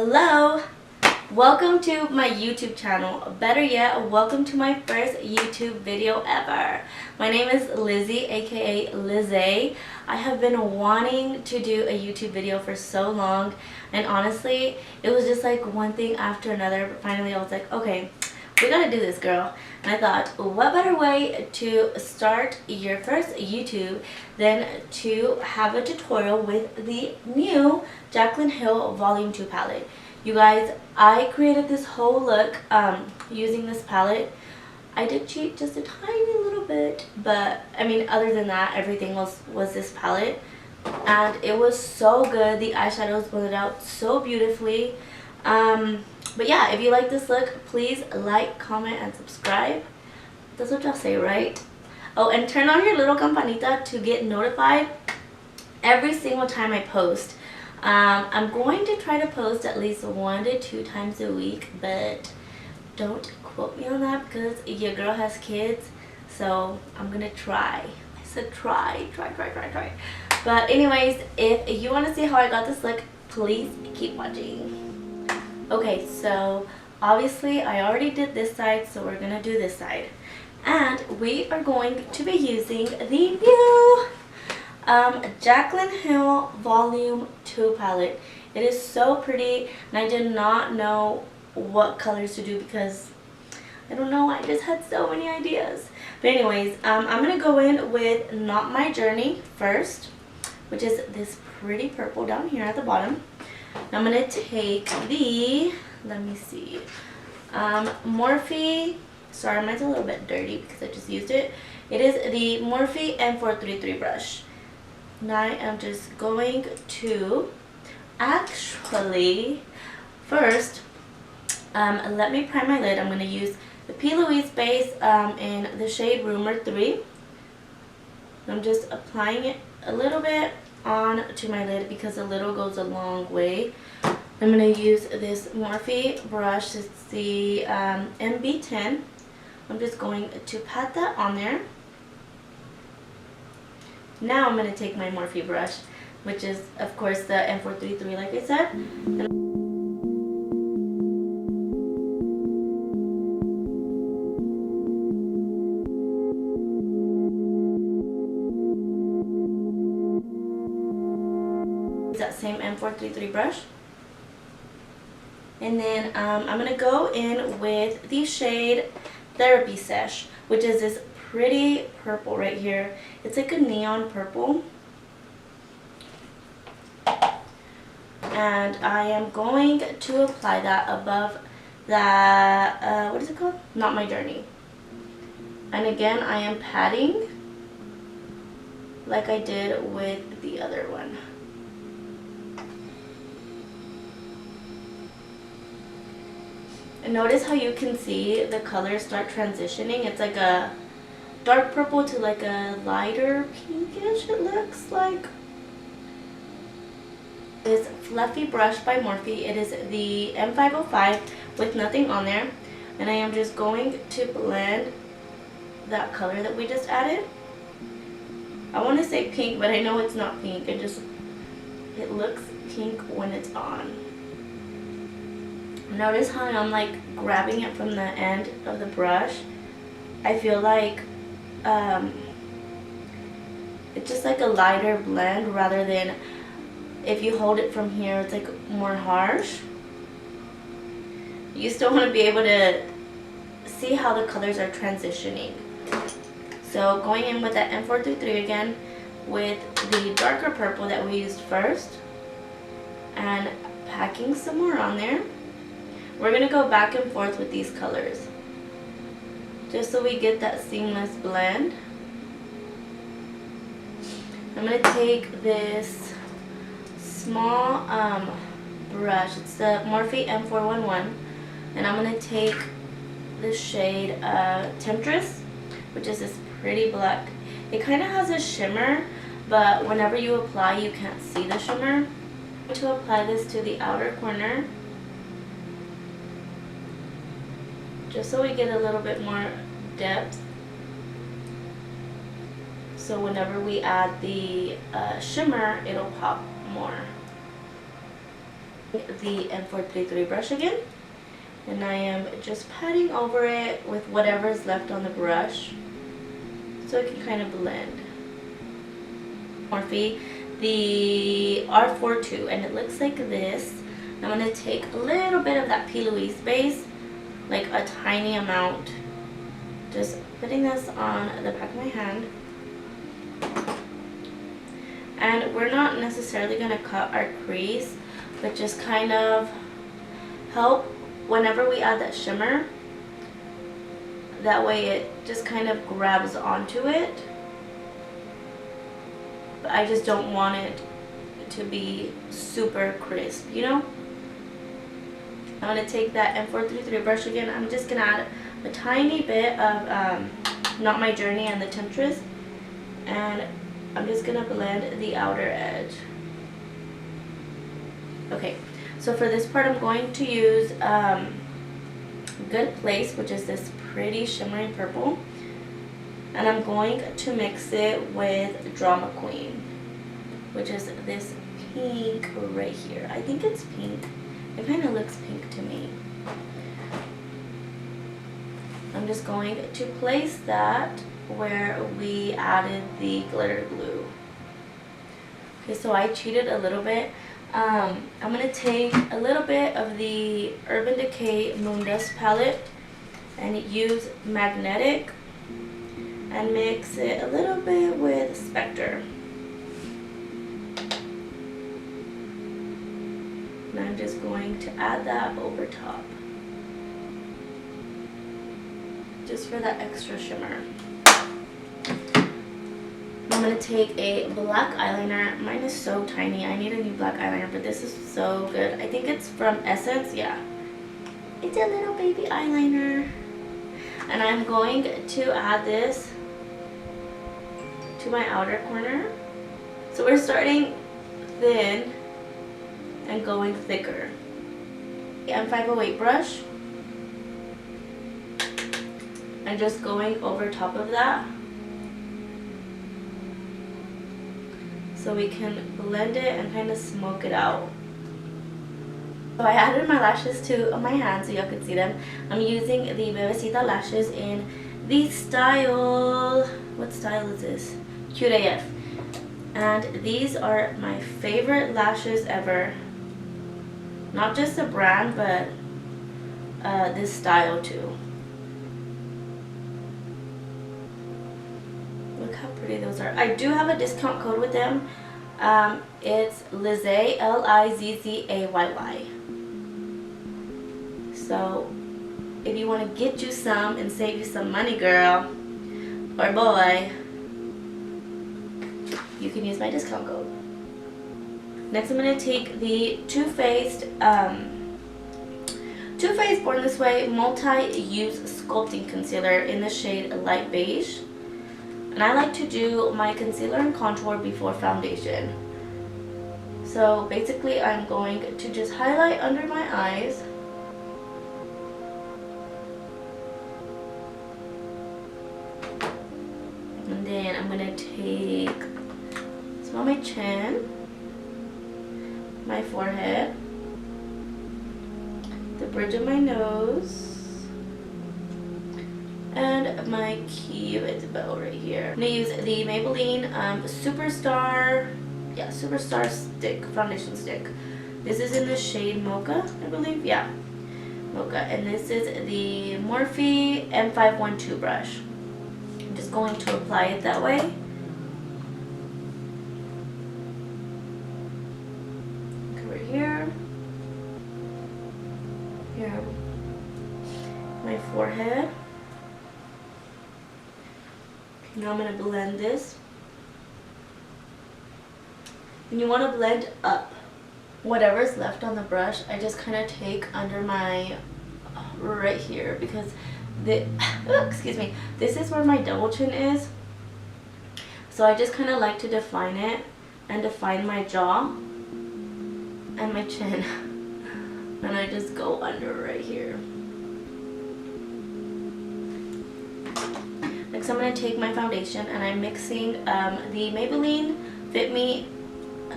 Hello! Welcome to my YouTube channel. Better yet, welcome to my first YouTube video ever. My name is Lizzie, aka Lizzie. I have been wanting to do a YouTube video for so long, and honestly, it was just like one thing after another, but finally I was like, okay, we gotta do this, girl. And I thought, what better way to start your first YouTube than to have a tutorial with the new Jaclyn Hill Volume 2 palette. You guys, I created this whole look using this palette. I did cheat just a tiny little bit, but I mean, other than that, everything was this palette. And it was so good. The eyeshadows blended out so beautifully. But yeah, if you like this look, please like, comment, and subscribe. That's what y'all say, right? Oh, and turn on your little campanita to get notified every single time I post. I'm going to try to post at least 1 to 2 times a week, but don't quote me on that because your girl has kids, so I'm gonna try. I said try. But anyways, if you want to see how I got this look, please keep watching. Okay, so obviously I already did this side, so we're gonna do this side. And we are going to be using the new Jaclyn Hill Volume 2 palette. It is so pretty, and I did not know what colors to do because I don't know, I just had so many ideas. But anyways, I'm gonna go in with Not My Journey first, which is this pretty purple down here at the bottom. I'm gonna take the, let me see, Morphe. Sorry, mine's a little bit dirty because I just used it. It is the Morphe M433 brush. Now I am just going to, actually, first, let me prime my lid. I'm going to use the P. Louise base in the shade Rumor 3. I'm just applying it a little bit onto my lid because a little goes a long way. I'm going to use this Morphe brush. It's the MB10. I'm just going to pat that on there. Now I'm going to take my Morphe brush, which is of course the M433 like I said. That same M433 brush. And then I'm going to go in with the shade Therapy Sesh, which is this pretty purple right here. It's like a neon purple. And I am going to apply that above that, what is it called? Not My Journey. And again, I am patting like I did with the other one. And notice how you can see the colors start transitioning. It's like a dark purple to like a lighter pinkish, it looks like. This fluffy brush by Morphe. It is the M505 with nothing on there. And I am just going to blend that color that we just added. I want to say pink, but I know it's not pink. It looks pink when it's on. Notice how I'm like grabbing it from the end of the brush. I feel like it's just like a lighter blend rather than if you hold it from here, it's like more harsh. You still want to be able to see how the colors are transitioning. So going in with that M433 again with the darker purple that we used first and packing some more on there. We're going to go back and forth with these colors just so we get that seamless blend. I'm going to take this small brush. It's the Morphe M411, and I'm going to take the shade Temptress, which is this pretty black. It kind of has a shimmer, but whenever you apply, you can't see the shimmer. I'm going to apply this to the outer corner, just so we get a little bit more depth. So whenever we add the shimmer, it'll pop more. The M433 brush again, and I am just patting over it with whatever is left on the brush so it can kind of blend. Morphe, the R42, and it looks like this. I'm going to take a little bit of that P. Louise base, like a tiny amount, just putting this on the back of my hand. And we're not necessarily going to cut our crease, but just kind of help whenever we add that shimmer. That way it just kind of grabs onto it. But I just don't want it to be super crisp, you know? I'm going to take that M433 brush again. I'm just going to add a tiny bit of Not My Journey and the Temptress, and I'm just going to blend the outer edge. Okay, so for this part I'm going to use Good Place, which is this pretty shimmery purple, and I'm going to mix it with Drama Queen, which is this pink right here. I think it's pink. It kind of looks pink to me. I'm just going to place that where we added the glitter glue. Okay, so I cheated a little bit. I'm going to take a little bit of the Urban Decay Moondust palette and use Magnetic and mix it a little bit with Spectre. And I'm just going to add that over top, just for that extra shimmer. I'm going to take a black eyeliner. Mine is so tiny. I need a new black eyeliner, but this is so good. I think it's from Essence. Yeah. It's a little baby eyeliner. And I'm going to add this to my outer corner. So we're starting thin and going thicker. The M508 brush. And just going over top of that, so we can blend it and kind of smoke it out. So I added my lashes to my hands so y'all could see them. I'm using the Bebecita lashes in the style, what style is this? Cute AF. And these are my favorite lashes ever. Not just the brand, but this style too. Look how pretty those are. I do have a discount code with them. It's Lizzay, Lizzayy. So if you want to get you some and save you some money, girl or boy, you can use my discount code. Next I'm going to take the Too Faced Born This Way Multi-Use Sculpting Concealer in the shade Light Beige. And I like to do my concealer and contour before foundation. So basically I'm going to just highlight under my eyes. And then I'm going to take, smell my chin, my forehead, the bridge of my nose, and my cupid's bow right here. I'm going to use the Maybelline Superstar Stick, Foundation Stick. This is in the shade Mocha, I believe. Yeah, Mocha. And this is the Morphe M512 brush. I'm just going to apply it that way. Over here. Here. My forehead. Now I'm going to blend this. And you want to blend up. Whatever's left on the brush, I just kind of take under my, right here, because the, excuse me, this is where my double chin is. So I just kind of like to define it and define my jaw and my chin. And I just go under right here. Next I'm going to take my foundation and I'm mixing the Maybelline Fit Me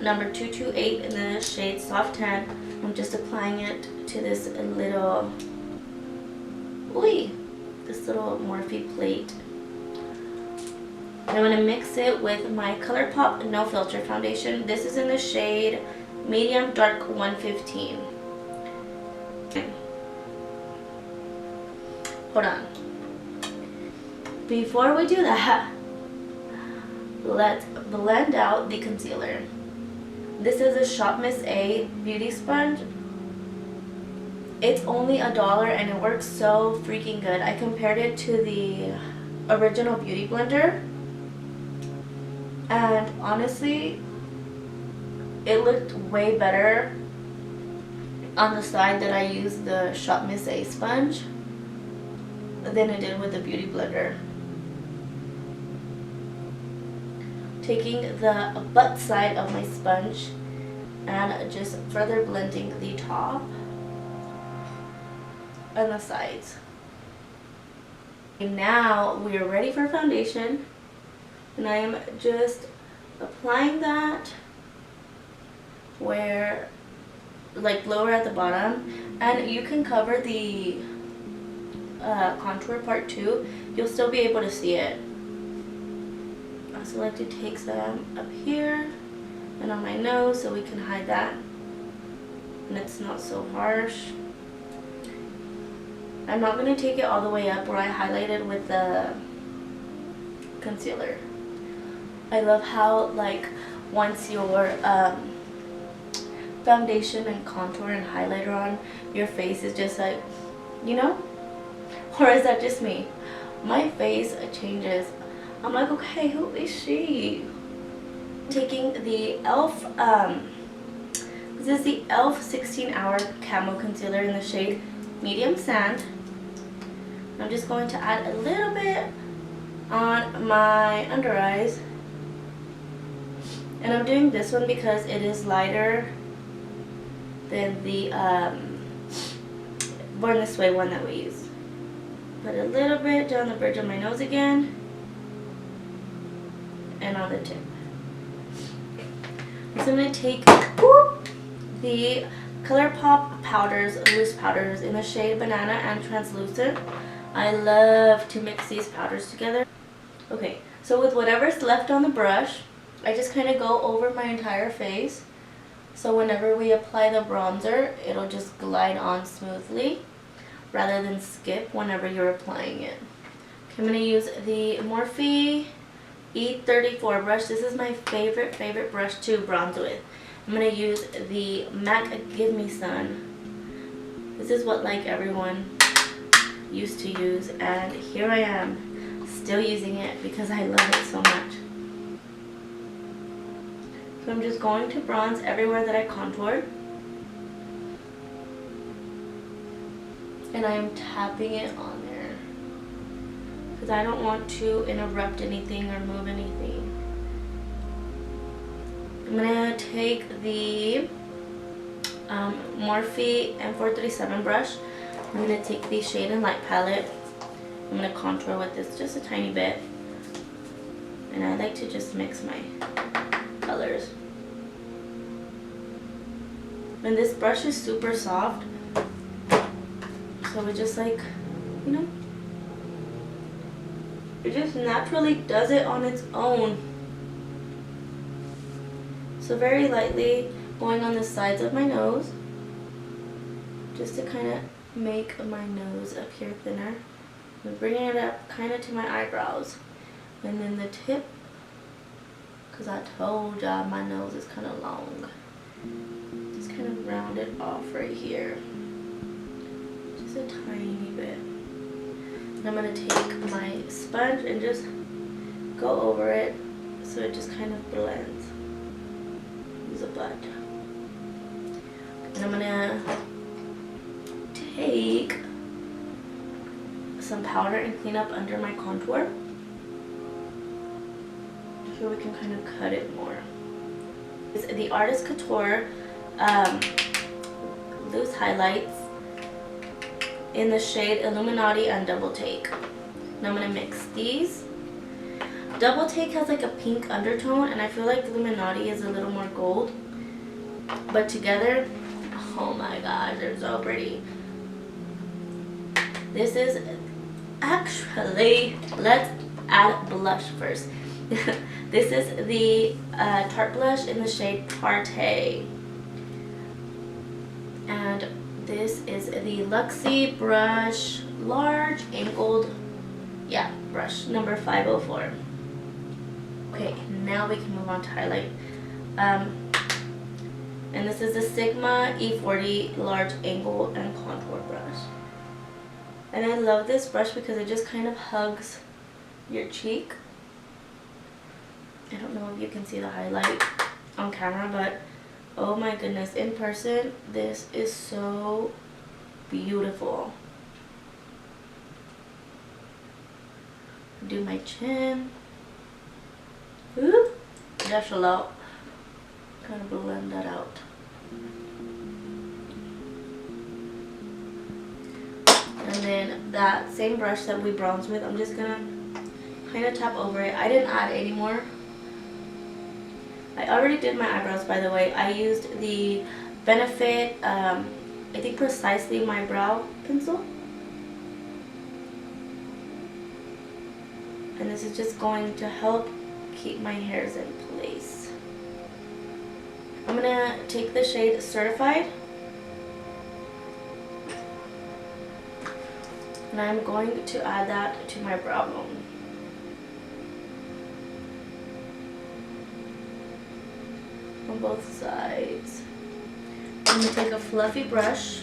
number 228 in the shade Soft Tan. I'm just applying it to this little, this little Morphe plate. I'm going to mix it with my ColourPop No Filter foundation. This is in the shade Medium Dark 115. Hold on. Before we do that, let's blend out the concealer. This is a Shop Miss A beauty sponge. It's only $1 and it works so freaking good. I compared it to the original Beauty Blender, and honestly, it looked way better on the side that I used the Shop Miss A sponge than it did with the Beauty Blender. Taking the butt side of my sponge and just further blending the top and the sides. And now we are ready for foundation, and I am just applying that where, like, lower at the bottom, and you can cover the contour part too. You'll still be able to see it. I also like to take some up here and on my nose so we can hide that and it's not so harsh. I'm not going to take it all the way up where I highlighted with the concealer. I love how, like, once your foundation and contour and highlighter on, your face is just like, you know? Or is that just me? My face changes. I'm like, okay, who is she? Taking the e.l.f. This is the e.l.f. 16 Hour Camo Concealer in the shade Medium Sand. I'm just going to add a little bit on my under eyes. And I'm doing this one because it is lighter than the Born This Way one that we used. Put a little bit down the bridge of my nose again and on the tip. So I'm going to take the ColourPop powders, loose powders in the shade Banana and Translucent. I love to mix these powders together. Okay, so with whatever's left on the brush, I just kind of go over my entire face. So whenever we apply the bronzer, it'll just glide on smoothly rather than skip whenever you're applying it. Okay, I'm going to use the Morphe E34 brush. This is my favorite brush to bronze with. I'm going to use the MAC Give Me Sun. This is what, like, everyone used to use, and here I am still using it because I love it so much. So I'm just going to bronze everywhere that I contoured, and I am tapping it on there because I don't want to interrupt anything or move anything. I'm going to take the Morphe M437 brush. I'm going to take the Shade and Light palette. I'm going to contour with this just a tiny bit. And I like to just mix my colors. And this brush is super soft. So it just, like, you know, it just naturally does it on its own. So very lightly going on the sides of my nose, just to kind of make my nose up here thinner. I'm bringing it up kind of to my eyebrows. And then the tip, because I told y'all my nose is kind of long. Just kind of round it off right here. Just a tiny bit. And I'm going to take my sponge and just go over it so it just kind of blends. Use a butt. And I'm going to take some powder and clean up under my contour so we can kind of cut it more. It's the Artist Couture loose highlights in the shade Illuminati and Double Take. And I'm going to mix these. Double Take has like a pink undertone, and I feel like Illuminati is a little more gold. But together, oh my gosh, they're so pretty. This is actually, let's add blush first. This is the Tarte blush in the shade Party. And this is the Luxie brush, large angled, yeah, brush number 504. Okay, now we can move on to highlight. And this is the Sigma E40 large angle and contour brush. And I love this brush because it just kind of hugs your cheek. I don't know if you can see the highlight on camera, but oh my goodness, in person, this is so beautiful. Do my chin. Ooh, just a lot. Kind of blend that out. And then that same brush that we bronzed with, I'm just gonna kind of tap over it. I didn't add any more. I already did my eyebrows, by the way. I used the Benefit, I think Precisely My Brow pencil. And this is just going to help keep my hairs in place. I'm gonna take the shade Certified. And I'm going to add that to my brow bone. On both sides. I'm going to take a fluffy brush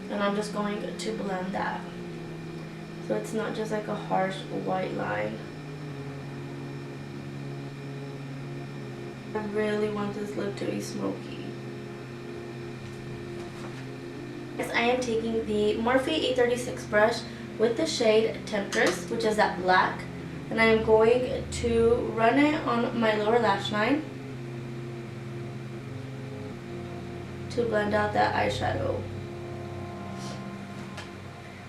and I'm just going to blend that. So it's not just like a harsh white line. I really want this look to be smoky. Next, I am taking the Morphe E36 brush with the shade Temptress, which is that black. And I am going to run it on my lower lash line to blend out that eyeshadow.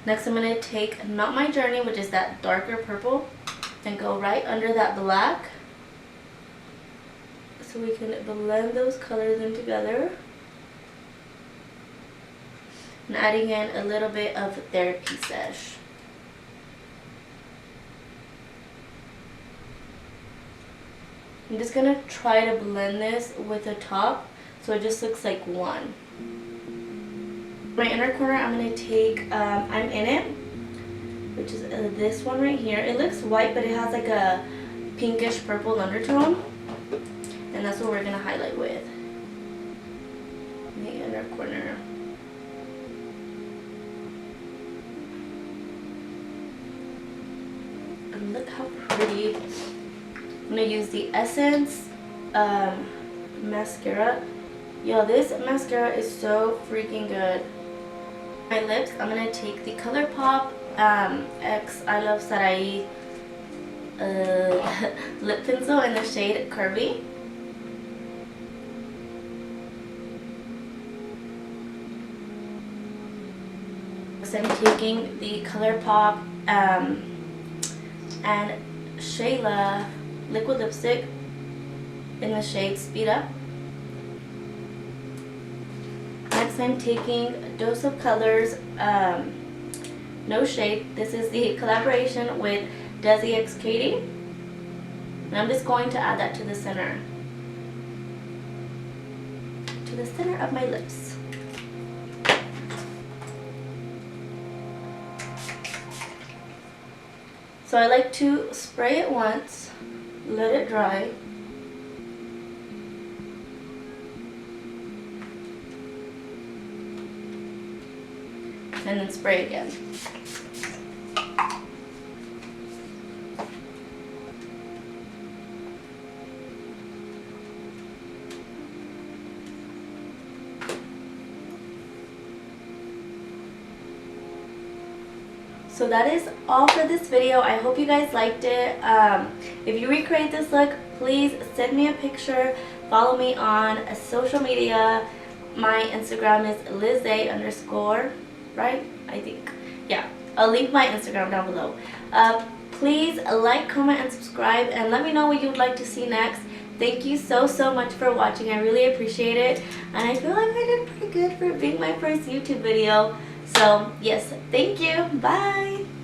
Next, I'm going to take Not My Journey, which is that darker purple, and go right under that black so we can blend those colors in together. And adding in a little bit of Therapy Sesh. I'm just going to try to blend this with the top so it just looks like one. My inner corner, I'm going to take I'm In It, which is this one right here. It looks white, but it has like a pinkish purple undertone. And that's what we're going to highlight with. In the inner corner. And look how pretty. I'm going to use the Essence mascara. Yo, this mascara is so freaking good. My lips, I'm going to take the ColourPop X I Love Sarai lip pencil in the shade Curvy. So I'm taking the ColourPop and Shayla liquid lipstick in the shade Speed Up. Next, I'm taking Dose of Colors No Shade. This is the collaboration with Desi X Katie. And I'm just going to add that to the center. To the center of my lips. So I like to spray it once, let it dry. And then spray again. So that is all for this video. I hope you guys liked it. If you recreate this look, please send me a picture. Follow me on social media. My Instagram is liza_, right? I think. Yeah. I'll link my Instagram down below. please like, comment, and subscribe, and let me know what you would like to see next. Thank you so much for watching. I really appreciate it, and I feel like I did pretty good for it being my first YouTube video. So yes, thank you. Bye.